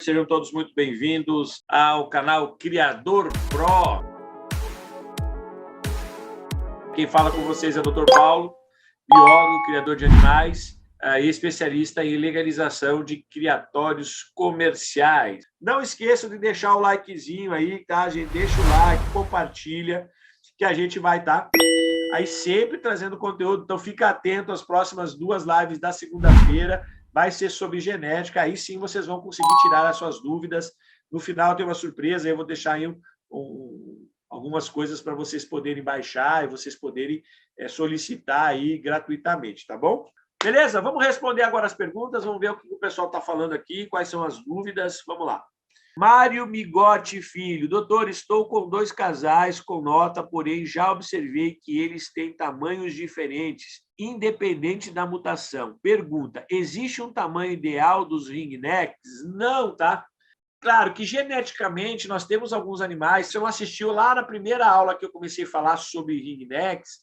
Sejam todos muito bem-vindos ao canal Criador Pro. Quem fala com vocês é o Dr. Paulo, biólogo, criador de animais e especialista em legalização de criatórios comerciais. Não esqueçam de deixar o likezinho aí, tá, gente? Deixa o like, compartilha, que a gente vai estar aí sempre trazendo conteúdo. Então, fica atento às próximas 2 lives da segunda-feira. Vai ser sobre genética, aí sim vocês vão conseguir tirar as suas dúvidas. No final tem uma surpresa, eu vou deixar aí algumas coisas para vocês poderem baixar e vocês poderem solicitar aí gratuitamente, tá bom? Beleza? Vamos responder agora as perguntas, vamos ver o que o pessoal está falando aqui, quais são as dúvidas, vamos lá. Mário Migotti Filho, doutor, estou com 2 casais com nota, porém já observei que eles têm tamanhos diferentes, independente da mutação. Pergunta, existe um tamanho ideal dos ringnecks? Não, tá? Claro que geneticamente nós temos alguns animais, se você não assistiu lá na primeira aula que eu comecei a falar sobre ringnecks,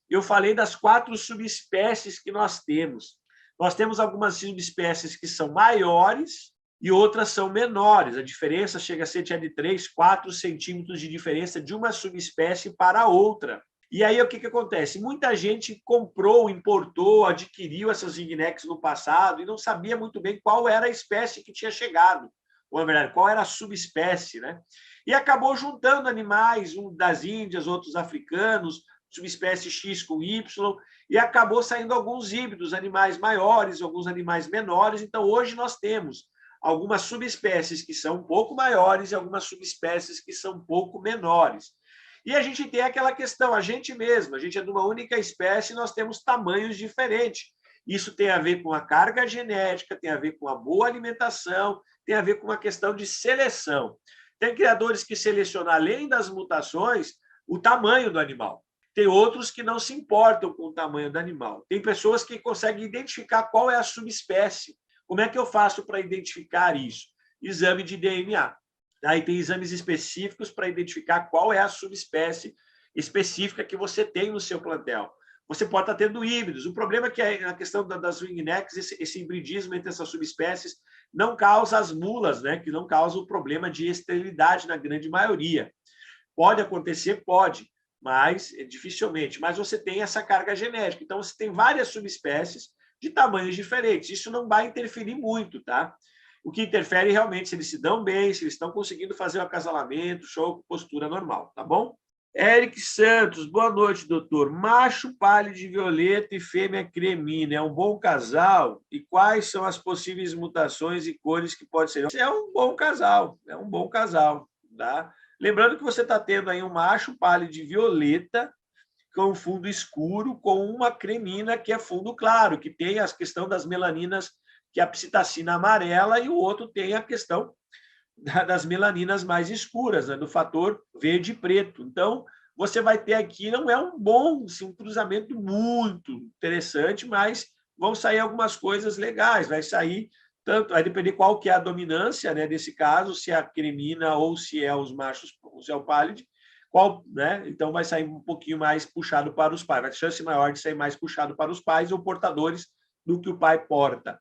eu falei das 4 subespécies que nós temos. Nós temos algumas subespécies que são maiores, e outras são menores. A diferença chega a ser de 3, 4 centímetros de diferença de uma subespécie para a outra. E aí, o que acontece? Muita gente comprou, importou, adquiriu essas ringnecks no passado e não sabia muito bem qual era a espécie que tinha chegado, ou, na verdade, qual era a subespécie, né? E acabou juntando animais, um das Índias, outros africanos, subespécie X com Y, e acabou saindo alguns híbridos, animais maiores, alguns animais menores. Então, hoje nós temos algumas subespécies que são um pouco maiores e algumas subespécies que são um pouco menores. E a gente tem aquela questão, a gente mesmo, a gente é de uma única espécie e nós temos tamanhos diferentes. Isso tem a ver com a carga genética, tem a ver com a boa alimentação, tem a ver com uma questão de seleção. Tem criadores que selecionam, além das mutações, o tamanho do animal. Tem outros que não se importam com o tamanho do animal. Tem pessoas que conseguem identificar qual é a subespécie. Como é que eu faço para identificar isso? Exame de DNA. Aí tem exames específicos para identificar qual é a subespécie específica que você tem no seu plantel. Você pode estar tendo híbridos. O problema é que na questão das ringnecks, esse hibridismo entre essas subespécies não causa as mulas, né? Que não causa o problema de esterilidade na grande maioria. Pode acontecer? Pode, mas dificilmente. Mas você tem essa carga genética. Então, você tem várias subespécies de tamanhos diferentes. Isso não vai interferir muito, tá? O que interfere realmente se eles se dão bem, se eles estão conseguindo fazer o acasalamento, show, postura normal, tá bom? Eric Santos, boa noite, doutor. Macho pálido de violeta e fêmea cremina é um bom casal? E quais são as possíveis mutações e cores que pode ser? É um bom casal, tá? Lembrando que você está tendo aí um macho pálido de violeta com fundo escuro, com uma cremina que é fundo claro, que tem a questão das melaninas, que é a psitacina amarela, e o outro tem a questão das melaninas mais escuras, né, do fator verde e preto. Então, você vai ter aqui, não é um bom, assim, um cruzamento muito interessante, mas vão sair algumas coisas legais, vai sair tanto, vai depender qual que é a dominância, né, desse caso, se é a cremina ou se é os machos, ou se é o pálido, né? Então, vai sair um pouquinho mais puxado para os pais. Vai ter chance maior de sair mais puxado para os pais ou portadores do que o pai porta.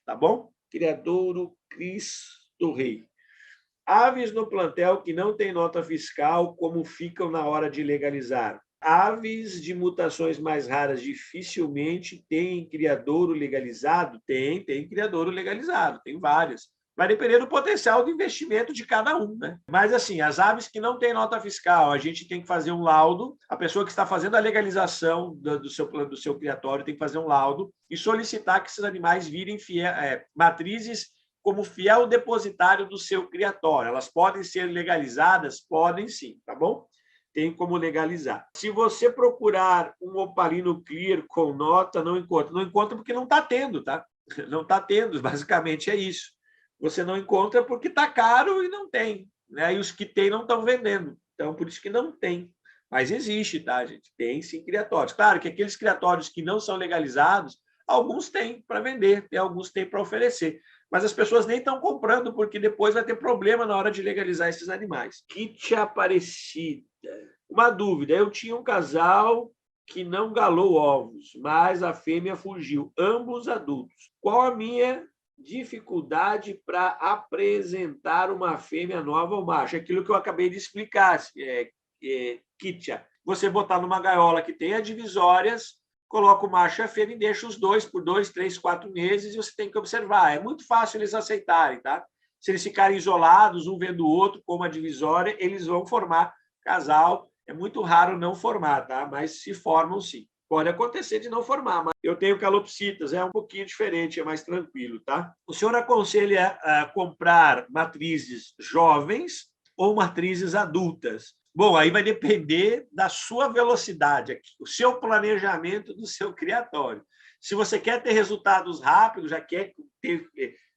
Tá bom? Criadouro Cristo Rei. Aves no plantel que não tem nota fiscal, como ficam na hora de legalizar? Aves de mutações mais raras dificilmente têm criadouro legalizado? Tem criadouro legalizado, tem várias. Vai depender do potencial de investimento de cada um, né? Mas, assim, as aves que não têm nota fiscal, a gente tem que fazer um laudo. A pessoa que está fazendo a legalização do seu criatório tem que fazer um laudo e solicitar que esses animais virem matrizes como fiel depositário do seu criatório. Elas podem ser legalizadas? Podem sim, tá bom? Tem como legalizar. Se você procurar um opalino clear com nota, não encontra. Não encontra porque não está tendo, tá? Não está tendo, basicamente é isso. Você não encontra porque está caro e não tem, né? E os que tem não estão vendendo. Então, por isso que não tem. Mas existe, tá, gente? Tem sim criatórios. Claro que aqueles criatórios que não são legalizados, alguns têm para vender, alguns têm para oferecer. Mas as pessoas nem estão comprando, porque depois vai ter problema na hora de legalizar esses animais. Kit Aparecida. Uma dúvida. Eu tinha um casal que não galou ovos, mas a fêmea fugiu, ambos adultos. Qual a minha dificuldade para apresentar uma fêmea nova ao macho. Aquilo que eu acabei de explicar, Kittia. Você botar numa gaiola que tenha divisórias, coloca o macho e a fêmea e deixa os dois por 2, 3, 4 meses e você tem que observar. É muito fácil eles aceitarem, tá? Se eles ficarem isolados, um vendo o outro, como a divisória, eles vão formar casal. É muito raro não formar, tá? Mas se formam sim. Pode acontecer de não formar, mas eu tenho calopsitas, é um pouquinho diferente, é mais tranquilo, tá? O senhor aconselha a comprar matrizes jovens ou matrizes adultas? Bom, aí vai depender da sua velocidade aqui, o seu planejamento do seu criatório. Se você quer ter resultados rápidos, já quer ter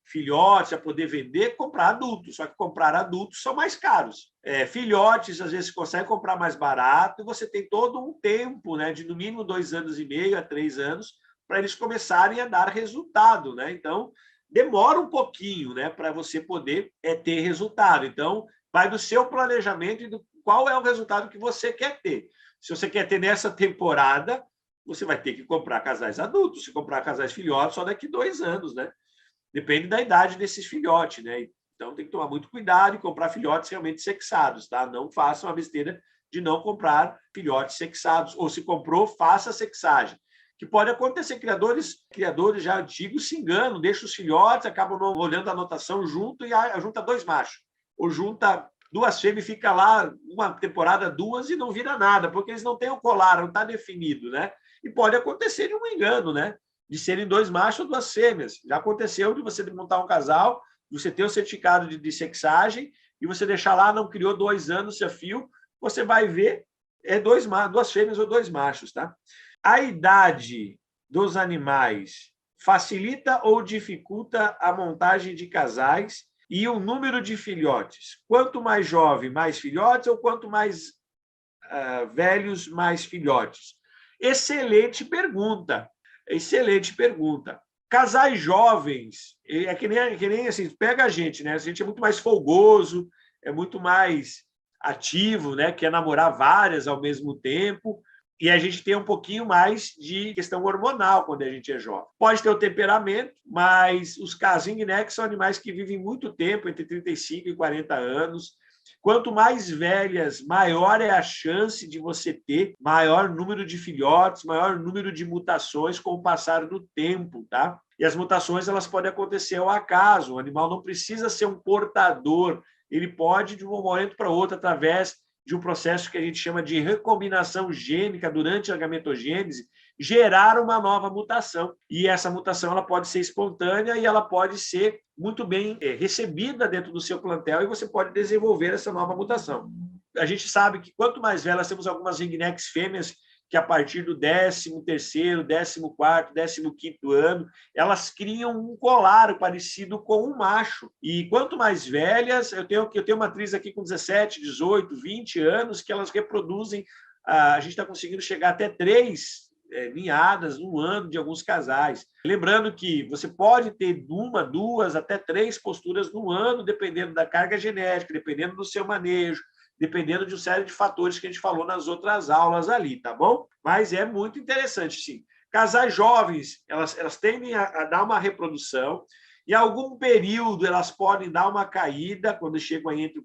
filhotes, a poder vender, comprar adultos. Só que comprar adultos são mais caros. Filhotes, às vezes, você consegue comprar mais barato e você tem todo um tempo, né, de no mínimo 2 anos e meio a 3 anos, para eles começarem a dar resultado. Né? Então, demora um pouquinho, né, para você poder ter resultado. Então, vai do seu planejamento e do qual é o resultado que você quer ter. Se você quer ter nessa temporada, você vai ter que comprar casais adultos. Se comprar casais filhotes, só daqui 2 anos, né? Depende da idade desses filhotes, né? Então tem que tomar muito cuidado e comprar filhotes realmente sexados, tá? Não façam a besteira de não comprar filhotes sexados. Ou se comprou, faça a sexagem. Que pode acontecer, criadores já antigos se enganam, deixam os filhotes, acabam não olhando a anotação junto e junta 2 machos. Ou junta 2 fêmeas e fica lá uma temporada, 2 e não vira nada, porque eles não têm o colar, não está definido, né? E pode acontecer de um engano, né? De serem 2 machos ou 2 fêmeas. Já aconteceu de você montar um casal, você ter o certificado de sexagem e você deixar lá, não criou 2 anos a fio, você vai ver 2 fêmeas ou 2 machos, tá? A idade dos animais facilita ou dificulta a montagem de casais e o número de filhotes? Quanto mais jovem, mais filhotes, ou quanto mais velhos, mais filhotes? Excelente pergunta. Excelente pergunta. Casais jovens, que nem assim, pega a gente, né? A gente é muito mais folgoso, é muito mais ativo, né? Quer namorar várias ao mesmo tempo. E a gente tem um pouquinho mais de questão hormonal quando a gente é jovem. Pode ter o temperamento, mas os casinhos, né, que são animais que vivem muito tempo, entre 35 e 40 anos. Quanto mais velhas, maior é a chance de você ter maior número de filhotes, maior número de mutações com o passar do tempo, tá? E as mutações, elas podem acontecer ao acaso. O animal não precisa ser um portador, ele pode, de um momento para outro, através de um processo que a gente chama de recombinação gênica durante a gametogênese, gerar uma nova mutação. E essa mutação ela pode ser espontânea e ela pode ser muito bem recebida dentro do seu plantel e você pode desenvolver essa nova mutação. A gente sabe que quanto mais velhas, temos algumas ringnex fêmeas que a partir do 13º, 14º, 15º ano, elas criam um colar parecido com um macho. E quanto mais velhas, eu tenho uma atriz aqui com 17, 18, 20 anos, que elas reproduzem, a gente está conseguindo chegar até 3 ninhadas no ano de alguns casais. Lembrando que você pode ter 1, 2, até 3 posturas no ano, dependendo da carga genética, dependendo do seu manejo, dependendo de uma série de fatores que a gente falou nas outras aulas ali, tá bom? Mas é muito interessante, sim. Casais jovens, elas tendem a dar uma reprodução, em algum período elas podem dar uma caída, quando chegam aí entre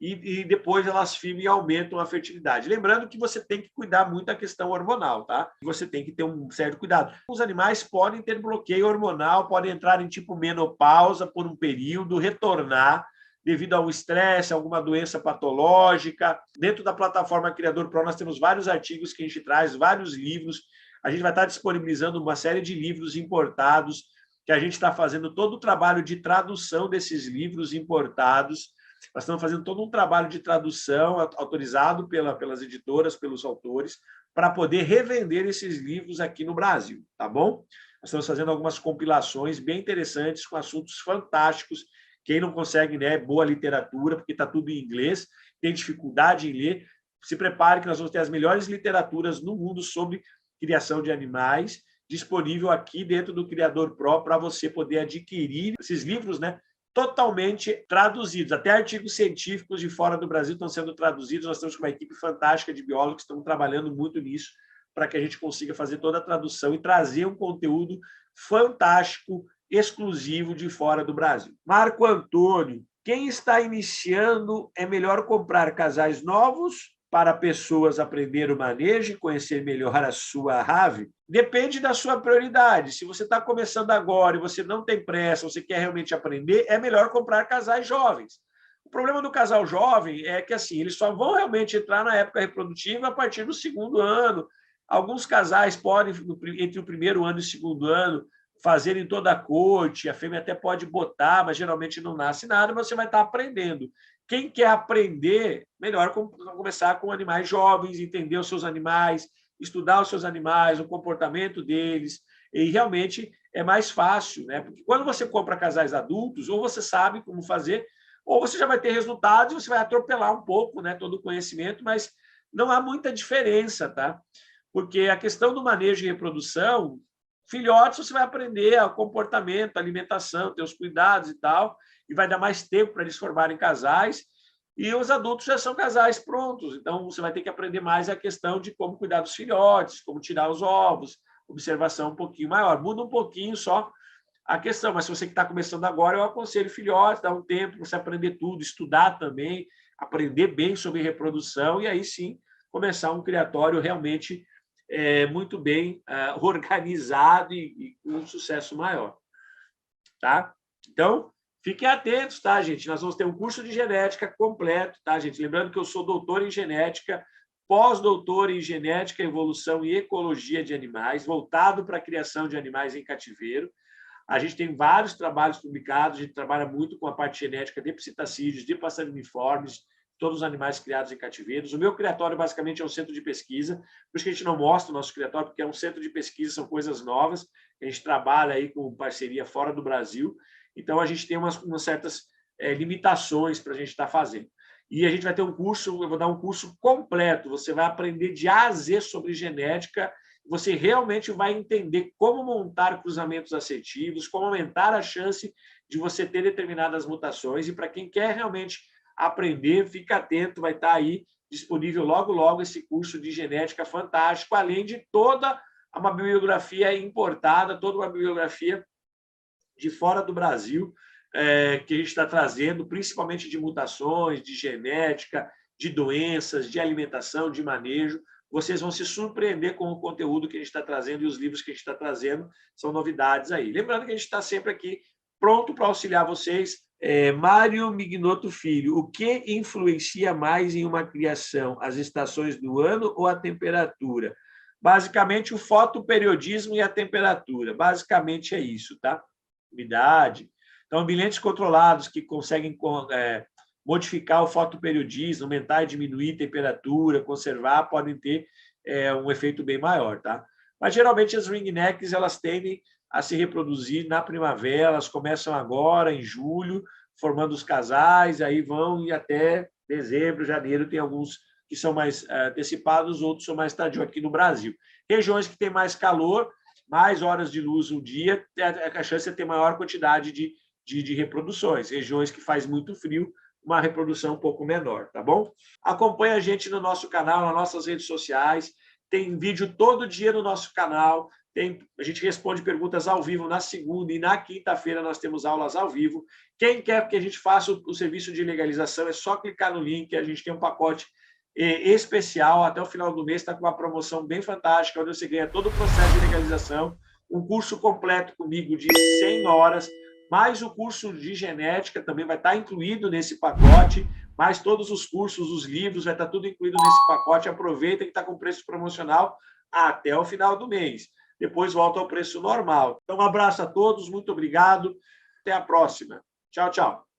e depois elas firmam e aumentam a fertilidade. Lembrando que você tem que cuidar muito da questão hormonal, tá? Você tem que ter um certo cuidado. Os animais podem ter bloqueio hormonal, podem entrar em tipo menopausa por um período, retornar devido ao estresse, alguma doença patológica. Dentro da plataforma Criador Pro, nós temos vários artigos que a gente traz, vários livros. A gente vai estar disponibilizando uma série de livros importados, que a gente está fazendo todo o trabalho de tradução desses livros importados. Nós estamos fazendo todo um trabalho de tradução autorizado pelas editoras, pelos autores, para poder revender esses livros aqui no Brasil, tá bom? Nós estamos fazendo algumas compilações bem interessantes com assuntos fantásticos. Quem não consegue, né, boa literatura, porque está tudo em inglês, tem dificuldade em ler, se prepare que nós vamos ter as melhores literaturas no mundo sobre criação de animais, disponível aqui dentro do Criador Pro para você poder adquirir esses livros, né, totalmente traduzidos. Até artigos científicos de fora do Brasil estão sendo traduzidos. Nós temos uma equipe fantástica de biólogos que estão trabalhando muito nisso para que a gente consiga fazer toda a tradução e trazer um conteúdo fantástico exclusivo de fora do Brasil. Marco Antônio, quem está iniciando, é melhor comprar casais novos para pessoas aprender o manejo e conhecer melhor a sua rave? Depende da sua prioridade. Se você está começando agora e você não tem pressa, você quer realmente aprender, é melhor comprar casais jovens. O problema do casal jovem é que assim, eles só vão realmente entrar na época reprodutiva a partir do segundo ano. Alguns casais podem, entre o primeiro ano e o segundo ano, fazerem toda a corte, a fêmea até pode botar, mas geralmente não nasce nada, mas você vai estar aprendendo. Quem quer aprender, melhor começar com animais jovens, entender os seus animais, estudar os seus animais, o comportamento deles, e realmente é mais fácil, né? Porque quando você compra casais adultos, ou você sabe como fazer, ou você já vai ter resultados e você vai atropelar um pouco, né, todo o conhecimento, mas não há muita diferença, tá? Porque a questão do manejo e reprodução, filhotes você vai aprender o comportamento, a alimentação, ter os cuidados e tal, e vai dar mais tempo para eles formarem casais, e os adultos já são casais prontos, então você vai ter que aprender mais a questão de como cuidar dos filhotes, como tirar os ovos, observação um pouquinho maior. Muda um pouquinho só a questão, mas se você que está começando agora, eu aconselho filhotes, dar um tempo para você aprender tudo, estudar também, aprender bem sobre reprodução, e aí sim começar um criatório realmente muito bem organizado e com um sucesso maior. Tá? Então, fiquem atentos, tá, gente? Nós vamos ter um curso de genética completo, tá, gente? Lembrando que eu sou doutor em genética, pós-doutor em genética, evolução e ecologia de animais, voltado para a criação de animais em cativeiro. A gente tem vários trabalhos publicados, a gente trabalha muito com a parte genética de psitacídeos, de passarinhos, todos os animais criados em cativeiros. O meu criatório, basicamente, é um centro de pesquisa, por isso que a gente não mostra o nosso criatório, porque é um centro de pesquisa, são coisas novas, a gente trabalha aí com parceria fora do Brasil, então a gente tem umas certas limitações para a gente estar fazendo. E a gente vai ter um curso, eu vou dar um curso completo, você vai aprender de A a Z sobre genética, você realmente vai entender como montar cruzamentos assertivos, como aumentar a chance de você ter determinadas mutações, e para quem quer realmente aprender, fica atento, vai estar aí disponível logo, logo esse curso de genética fantástico, além de toda uma bibliografia importada, toda uma bibliografia de fora do Brasil, que a gente está trazendo, principalmente de mutações, de genética, de doenças, de alimentação, de manejo. Vocês vão se surpreender com o conteúdo que a gente está trazendo e os livros que a gente está trazendo são novidades aí. Lembrando que a gente está sempre aqui pronto para auxiliar vocês. Mário Mignoto Filho, o que influencia mais em uma criação? As estações do ano ou a temperatura? Basicamente, o fotoperiodismo e a temperatura. Basicamente é isso, tá? Umidade. Então, ambientes controlados que conseguem modificar o fotoperiodismo, aumentar e diminuir a temperatura, conservar, podem ter um efeito bem maior, tá? Mas, geralmente, as ringnecks, elas tendem a se reproduzir na primavera, elas começam agora, em julho, formando os casais, aí vão e até dezembro, janeiro, tem alguns que são mais antecipados, outros são mais tardios aqui no Brasil. Regiões que têm mais calor, mais horas de luz no dia, a chance é ter maior quantidade de reproduções. Regiões que faz muito frio, uma reprodução um pouco menor, tá bom? Acompanhe a gente no nosso canal, nas nossas redes sociais, tem vídeo todo dia no nosso canal, a gente responde perguntas ao vivo na segunda e na quinta-feira nós temos aulas ao vivo. Quem quer que a gente faça o serviço de legalização, é só clicar no link, a gente tem um pacote especial, até o final do mês está com uma promoção bem fantástica, onde você ganha todo o processo de legalização, um curso completo comigo de 100 horas, mais o curso de genética também vai estar incluído nesse pacote, mais todos os cursos, os livros, vai estar tudo incluído nesse pacote. Aproveita que está com preço promocional até o final do mês. Depois volta ao preço normal. Então, um abraço a todos, muito obrigado. Até a próxima. Tchau, tchau.